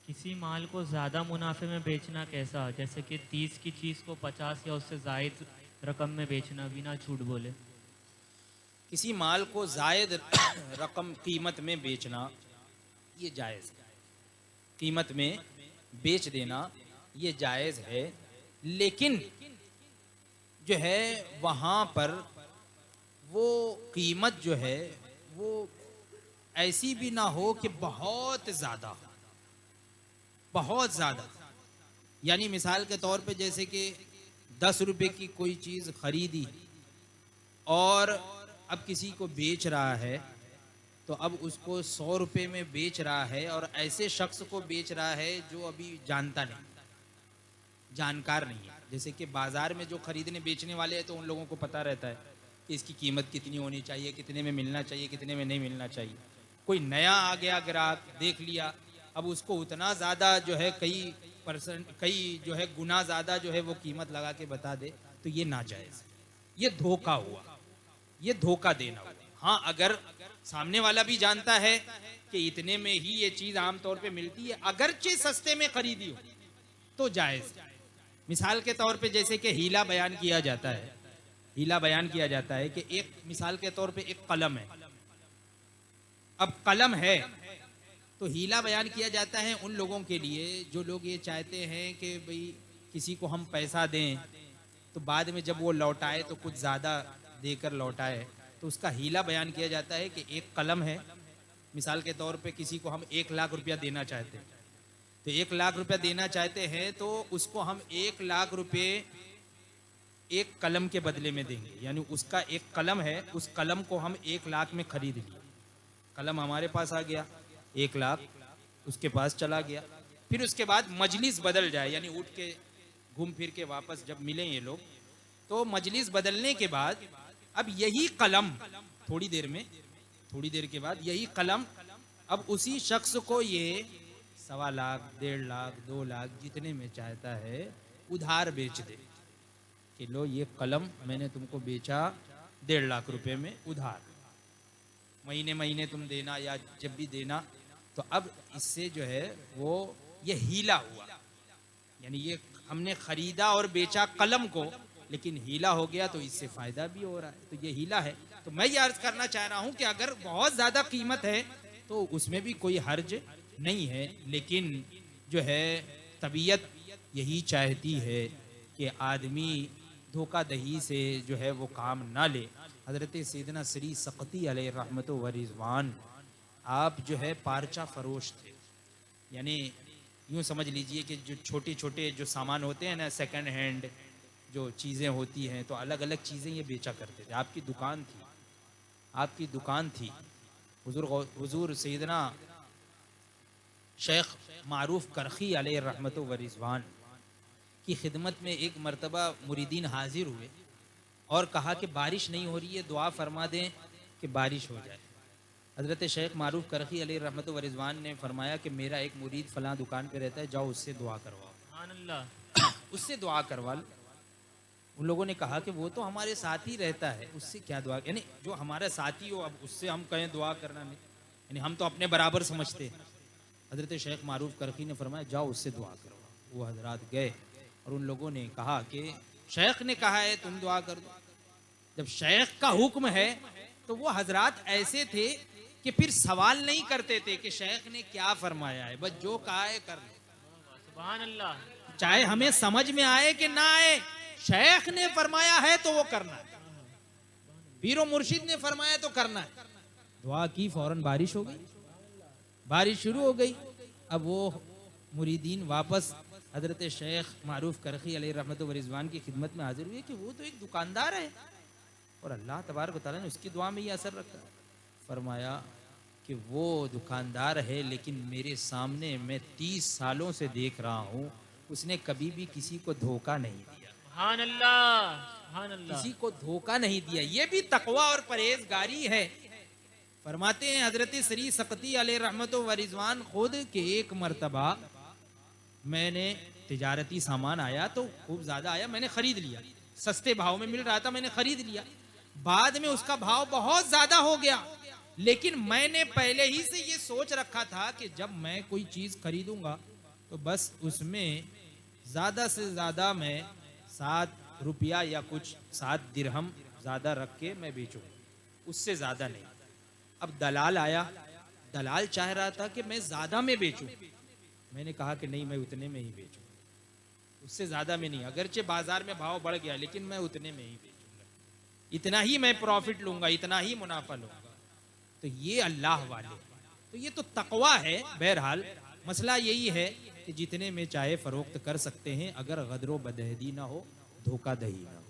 किसी माल को ज़्यादा मुनाफे में बेचना कैसा, जैसे कि 30 की चीज़ को 50 या उससे ज़ायद रकम में बेचना बिना झूठ बोले। किसी माल को जायद रकम कीमत में बेचना ये जायज़ है। कीमत में बेच देना ये जायज़ है, लेकिन जो है वहाँ पर वो कीमत जो है वो ऐसी भी ना हो कि बहुत ज़्यादा हो, बहुत ज़्यादा। यानी मिसाल के तौर पे जैसे कि 10 रुपए की कोई चीज़ खरीदी और अब किसी को बेच रहा है, तो अब उसको 100 रुपए में बेच रहा है और ऐसे शख्स को बेच रहा है जो अभी जानता नहीं, जानकार नहीं है। जैसे कि बाजार में जो खरीदने बेचने वाले हैं तो उन लोगों को पता रहता है कि इसकी कीमत कितनी होनी चाहिए, कितने में मिलना चाहिए, कितने में नहीं मिलना चाहिए। कोई नया आ गया ग्राहक, देख लिया, अब उसको उतना ज़्यादा जो है कई जो है गुना ज़्यादा जो है वो कीमत लगा के बता दे, तो ये नाजायज़, ये धोखा हुआ, ये धोखा देना हुआ। हाँ, अगर सामने वाला भी जानता है कि इतने में ही ये चीज़ आमतौर पे मिलती है, अगरचे सस्ते में खरीदी हो तो जायज़। मिसाल के तौर पे जैसे कि हीला बयान किया जाता है, हीला बयान किया जाता है कि एक मिसाल के तौर पे एक कलम है, अब कलम है तो हीला बयान किया जाता है उन लोगों के लिए जो लोग ये चाहते हैं कि भाई किसी को हम पैसा दें तो बाद में जब वो लौटाए तो कुछ ज़्यादा देकर लौटाए, तो उसका हीला बयान किया जाता है कि एक कलम है, मिसाल के तौर पे किसी को हम 1 लाख रुपया देना चाहते हैं, तो 1 लाख रुपया देना चाहते हैं तो उसको हम 1 लाख रुपये एक कलम के बदले में देंगे। यानी उसका एक कलम है, उस कलम को हम 1 लाख में खरीद लिए, कलम हमारे पास आ गया, 1 लाख उसके पास चला गया। फिर उसके बाद मजलिस बदल जाए, यानी उठ के घूम फिर के वापस जब मिले ये लोग, तो मजलिस बदलने के बाद अब यही कलम थोड़ी देर में, थोड़ी देर के बाद यही कलम अब उसी शख्स को ये 1.25 लाख, 1.5 लाख, 2 लाख जितने में चाहता है उधार बेच दे कि लो ये कलम मैंने तुमको बेचा 1.5 लाख रुपए में उधार, महीने महीने तुम देना या जब भी देना। तो अब इससे जो है वो ये हीला हुआ, यानी ये हमने खरीदा और बेचा कलम को, लेकिन हीला हो गया तो इससे फायदा भी हो रहा है, तो ये हीला है। तो मैं ये अर्ज करना चाह रहा हूं कि अगर बहुत ज्यादा कीमत है तो उसमें भी कोई हर्ज नहीं है, लेकिन जो है तबीयत यही चाहती है कि आदमी धोखाधही से जो है वो काम ना ले। हजरत सैयदना श्री सक़ती अलैहि रहमत व रिज़वान आप जो है पारचा फरोश थे, यानी यूँ समझ लीजिए कि जो छोटे छोटे जो सामान होते हैं ना, सेकंड हैंड जो चीज़ें होती हैं, तो अलग अलग चीज़ें ये बेचा करते थे। आपकी दुकान थी, आपकी दुकान थी। हुजूर सैयदना शेख मारूफ करखी अलैहि रहमत व रिज़वान की खिदमत में एक मरतबा मुरीदीन हाजिर हुए और कहा कि बारिश नहीं हो रही है, दुआ फरमा दें कि बारिश हो जाए। हज़रत शेख मारूफ करखी अलैहि रहमत व रिज़वान ने फरमाया कि मेरा एक मुरीद फ़लाँ दुकान पे रहता है, जाओ उससे दुआ करवाओ, सुभान अल्लाह। उससे दुआ करवा लो। उन लोगों ने कहा कि वो तो हमारे साथ ही रहता है, उससे क्या दुआ, यानी जो हमारा साथी हो अब उससे हम कहें दुआ करना नहीं, यानी हम तो अपने बराबर समझते हैं। हज़रत शेख मारूफ करखी ने फरमाया जाओ उससे दुआ करवाओ। वो हजरात गए और उन लोगों ने कहा कि शेख ने कहा है तुम दुआ कर दो। जब शेख का हुक्म है तो वो हजरात ऐसे थे कि फिर सवाल नहीं करते थे कि शेख ने क्या फरमाया है, बस जो कहा है कर लो, सुभान अल्लाह। चाहे हमें समझ में आए कि ना आए, शेख ने फरमाया है तो वो करना है, पीरो मुर्शिद ने फरमाया तो करना है। दुआ की, फौरन बारिश हो गई, बारिश शुरू हो गई। अब वो मुरीदीन वापस हजरत शेख मारूफ करखी अलैहि रहमत व रिज़वान की खिदमत में हाजिर हुए कि वो तो एक दुकानदार है और अल्लाह तबारक व तआला ने उसकी दुआ में ये असर रखा। फरमाया कि वो दुकानदार है, लेकिन मेरे सामने मैं 30 सालों से देख रहा हूँ उसने कभी भी किसी को धोखा नहीं दिया, सुभान अल्लाह, सुभान अल्लाह। किसी को धोखा नहीं दिया। ये भी तकवा और परहेजगारी है। फरमाते हैं हजरत श्री सक़ती अलैहि रहमत व रिज़वान खुद के एक मरतबा मैंने तिजारती सामान आया तो खूब ज्यादा आया, मैंने खरीद लिया, सस्ते भाव में मिल रहा था, मैंने खरीद लिया। बाद में उसका भाव बहुत ज्यादा हो गया, लेकिन मैंने पहले ही से ये सोच रखा था कि जब मैं कोई चीज खरीदूंगा तो बस उसमें ज़्यादा से ज़्यादा मैं 7 रुपया या कुछ 7 दिरहम ज़्यादा रख के मैं बेचूँ, उससे ज़्यादा नहीं। अब दलाल आया, दलाल चाह रहा था कि मैं ज़्यादा में बेचूँ। मैंने कहा कि नहीं, मैं उतने में ही बेचूँ, उससे ज़्यादा में नहीं। अगरचे बाजार में भाव बढ़ गया लेकिन मैं उतने में ही बेचूँगा, इतना ही मैं प्रॉफिट लूँगा, इतना ही मुनाफा लूँगा। तो ये अल्लाह वाले, तो ये तो तकवा है। बहरहाल मसला यही है कि जितने में चाहे फरोख्त कर सकते हैं, अगर गदर बदहदी ना हो, धोखाधही ना हो।